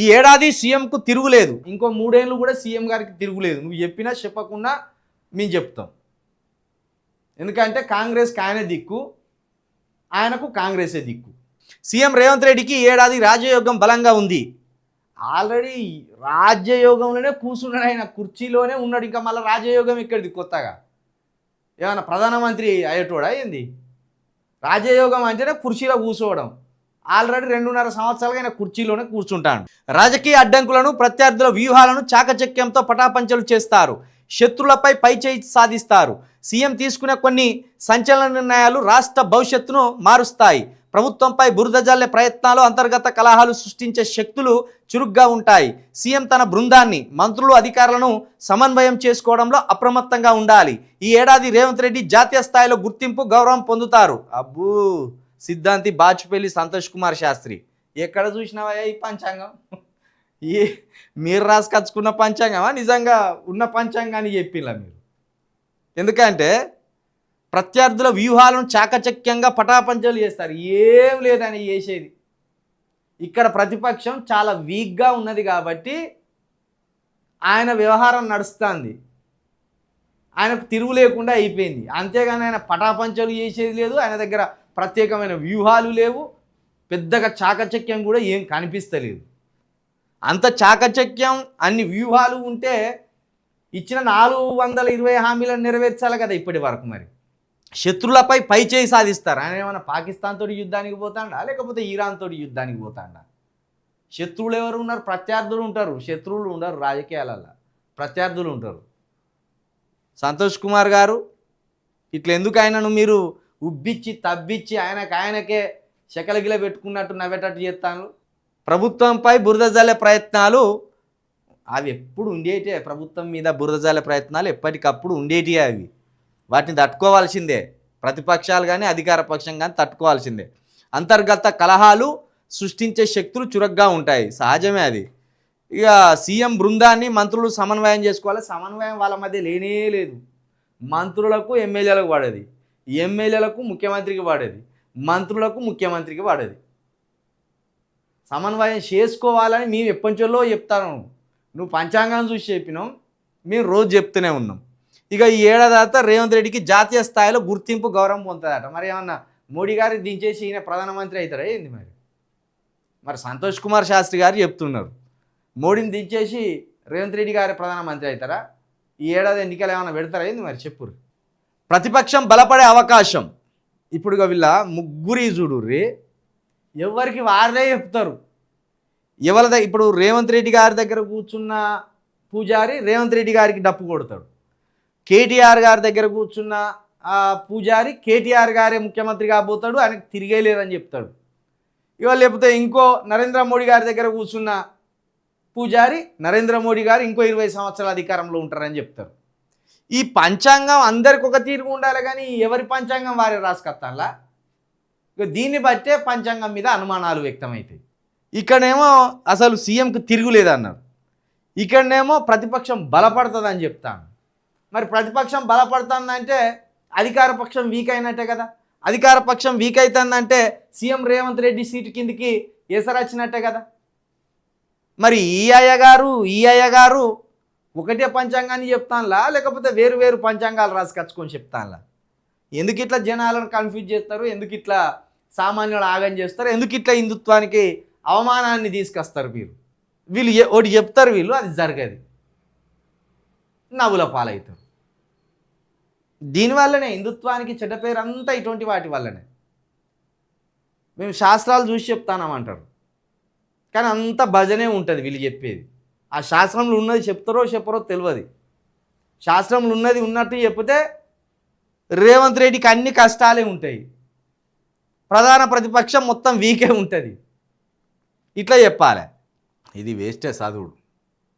ఈ ఏడాది సీఎంకు తిరుగులేదు, ఇంకో 3 ఏళ్ళు కూడా సీఎం గారికి తిరుగులేదు. నువ్వు చెప్పినా చెప్పకుండా మేము చెప్తాం. ఎందుకంటే కాంగ్రెస్కి ఆయన దిక్కు, ఆయనకు కాంగ్రెసే దిక్కు. సీఎం రేవంత్ రెడ్డికి ఈ ఏడాది రాజయోగం బలంగా ఉంది. ఆల్రెడీ రాజ్యయోగంలోనే కూర్చున్నాడు, ఆయన కుర్చీలోనే ఉన్నాడు. ఇంకా మళ్ళీ రాజయోగం ఇక్కడిది కొత్తగా ఏమన్నా ప్రధానమంత్రి అయ్యేటోడా ఏంది? రాజయోగం అంటేనే కుర్చీలో కూర్చోవడం. ఆల్రెడీ 2.5 సంవత్సరాలుగా ఆయన కుర్చీలోనే కూర్చుంటాడు. రాజకీయ అడ్డంకులను, ప్రత్యర్థుల వ్యూహాలను చాకచక్యంతో పటాపంచలు చేస్తారు, శత్రులపై పైచేయి సాధిస్తారు. సీఎం తీసుకునే కొన్ని సంచలన నిర్ణయాలు రాష్ట్ర భవిష్యత్తును మారుస్తాయి. ప్రభుత్వంపై బురద జల్లే ప్రయత్నాలు, అంతర్గత కలహాలు సృష్టించే శక్తులు చురుగ్గా ఉంటాయి. సీఎం తన బృందాన్ని, మంత్రులు, అధికారులను సమన్వయం చేసుకోవడంలో అప్రమత్తంగా ఉండాలి. ఈ ఏడాది రేవంత్ రెడ్డి జాతీయ స్థాయిలో గుర్తింపు, గౌరవం పొందుతారు. అబ్బూ, సిద్ధాంతి బాచుపల్లి సంతోష్ కుమార్ శాస్త్రి. ఎక్కడ చూసినావా ఈ పంచాంగం? మీరు రాసుకొచ్చుకున్న పంచాంగమా నిజంగా ఉన్న పంచాంగాన్ని చెప్పిలా మీరు? ఎందుకంటే ప్రత్యర్థుల వ్యూహాలను చాకచక్యంగా పటాపంచలు చేస్తారు. ఏం లేదని చేసేది. ఇక్కడ ప్రతిపక్షం చాలా వీక్గా ఉన్నది కాబట్టి ఆయన వ్యవహారం నడుస్తుంది, ఆయనకు తిరుగు లేకుండా అయిపోయింది. అంతేగాని ఆయన పటాపంచలు చేసేది లేదు, ఆయన దగ్గర ప్రత్యేకమైన వ్యూహాలు లేవు, పెద్దగా చాకచక్యం కూడా ఏం కనిపిస్తలేదు. అంత చాకచక్యం, అన్ని వ్యూహాలు ఉంటే ఇచ్చిన 420 హామీలను నెరవేర్చాలి కదా ఇప్పటి వరకు. మరి శత్రులపై పైచేయి సాధిస్తారు. ఆయన ఏమైనా పాకిస్తాన్ తోటి యుద్ధానికి పోతాడా, లేకపోతే ఇరాన్ తోటి యుద్ధానికి పోతాడా? శత్రువులు ఎవరు ఉన్నారు? ప్రత్యర్థులు ఉంటారు. శత్రువులు ఉండరు. రాజకీయాలలో ప్రత్యర్థులు ఉంటారు. సంతోష్ కుమార్ గారు, ఇట్లా ఎందుకు ఆయనను మీరు ఉబ్బిచ్చి తబ్బిచ్చి ఆయనకే శకలగిల పెట్టుకున్నట్టు నవ్వేటట్టు చేస్తాను? ప్రభుత్వంపై బురద జల్లే ప్రయత్నాలు అవి ఎప్పుడు ఉండేటే. ప్రభుత్వం మీద బురద జల్లే ప్రయత్నాలు ఎప్పటికప్పుడు ఉండేటి. అవి వాటిని తట్టుకోవాల్సిందే. ప్రతిపక్షాలు కానీ అధికార పక్షం కానీ తట్టుకోవాల్సిందే. అంతర్గత కలహాలు సృష్టించే శక్తులు చురుగ్గా ఉంటాయి, సహజమే అది. ఇక సీఎం బృందాన్ని, మంత్రులు సమన్వయం చేసుకోవాలి. సమన్వయం వాళ్ళ మధ్య లేనే లేదు. మంత్రులకు ఎమ్మెల్యేలకు వాడేది, ఎమ్మెల్యేలకు ముఖ్యమంత్రికి వాడేది, మంత్రులకు ముఖ్యమంత్రికి వాడేది. సమన్వయం చేసుకోవాలని మేము ఎప్పటిలో చెప్తాను. నువ్వు పంచాంగం చూసి చెప్పినాం, మేము రోజు చెప్తూనే ఉన్నాం. ఇక ఈ ఏడాది తర్వాత రేవంత్ రెడ్డికి జాతీయ స్థాయిలో గుర్తింపు, గౌరవం పొందుతుందట. మరి ఏమన్నా మోడీ గారు దించేసి ఈయన ప్రధానమంత్రి అవుతారా ఏంది? మరి సంతోష్ కుమార్ శాస్త్రి గారు చెప్తున్నారు, మోడీని దించేసి రేవంత్ రెడ్డి గారు ప్రధానమంత్రి అవుతారా? ఈ ఏడాది ఎన్నికలు ఏమైనా పెడతారా ఏంది? మరి చెప్పురు. ప్రతిపక్షం బలపడే అవకాశం. ఇప్పుడు వీళ్ళ ముగ్గురి చూడుర్రి, ఎవరికి వారే చెప్తారు. ఇప్పుడు రేవంత్ రెడ్డి గారి దగ్గర కూర్చున్న పూజారి రేవంత్ రెడ్డి గారికి డప్పు కొడతాడు. కేటీఆర్ గారి దగ్గర కూర్చున్న పూజారి కేటీఆర్ గారే ముఖ్యమంత్రి కాబోతాడు, ఆయనకు తిరిగే లేదని చెప్తాడు. ఇవాళ లేకపోతే ఇంకో నరేంద్ర మోడీ గారి దగ్గర కూర్చున్న పూజారి నరేంద్ర మోడీ గారు ఇంకో 20 సంవత్సరాల అధికారంలో ఉంటారని చెప్తారు. ఈ పంచాంగం అందరికి ఒక తీరుగా ఉండాలి, కానీ ఎవరి పంచాంగం వారే రాసుకొస్తానులా. దీన్ని బట్టే పంచాంగం మీద అనుమానాలు వ్యక్తమవుతాయి. ఇక్కడనేమో అసలు సీఎంకు తిరుగులేదన్నారు, ఇక్కడనేమో ప్రతిపక్షం బలపడుతుందని చెప్తాను. మరి ప్రతిపక్షం బలపడుతుందంటే అధికార పక్షం వీక్ అయినట్టే కదా. అధికార పక్షం వీక్ అవుతుందంటే సీఎం రేవంత్ రెడ్డి సీటు కిందికి ఎసరచ్చినట్టే కదా. మరి ఈ అయ్య గారు ఒకటే పంచాంగాన్ని చెప్తానులా, లేకపోతే వేరు వేరు పంచాంగాలు రాసుకొచ్చుకొని చెప్తానులా? ఎందుకు ఇట్లా జనాలను కన్ఫ్యూజ్ చేస్తారు? ఎందుకు ఇట్లా సామాన్యులు ఆగం చేస్తారు? ఎందుకు ఇట్లా హిందుత్వానికి అవమానాన్ని తీసుకొస్తారు? వీళ్ళు ఒకటి చెప్తారు, వీళ్ళు అది జరగదు, నవ్వుల పాలవుతారు. దీనివల్లనే హిందుత్వానికి చెడ్డ పేరు అంతా ఇటువంటి వాటి వల్లనే. మేము శాస్త్రాలు చూసి చెప్తానామంటారు, కానీ అంత భజనే ఉంటుంది వీళ్ళు చెప్పేది. ఆ శాస్త్రంలో ఉన్నది చెప్తారో చెప్పరో తెలియదు. శాస్త్రంలో ఉన్నది ఉన్నట్టు చెప్తే రేవంత్ రెడ్డికి అన్ని కష్టాలే ఉంటాయి, ప్రధాన ప్రతిపక్షం మొత్తం వీకే ఉంటుంది. ఇట్లా చెప్పాలి. ఇది వేస్టే చదువుడు.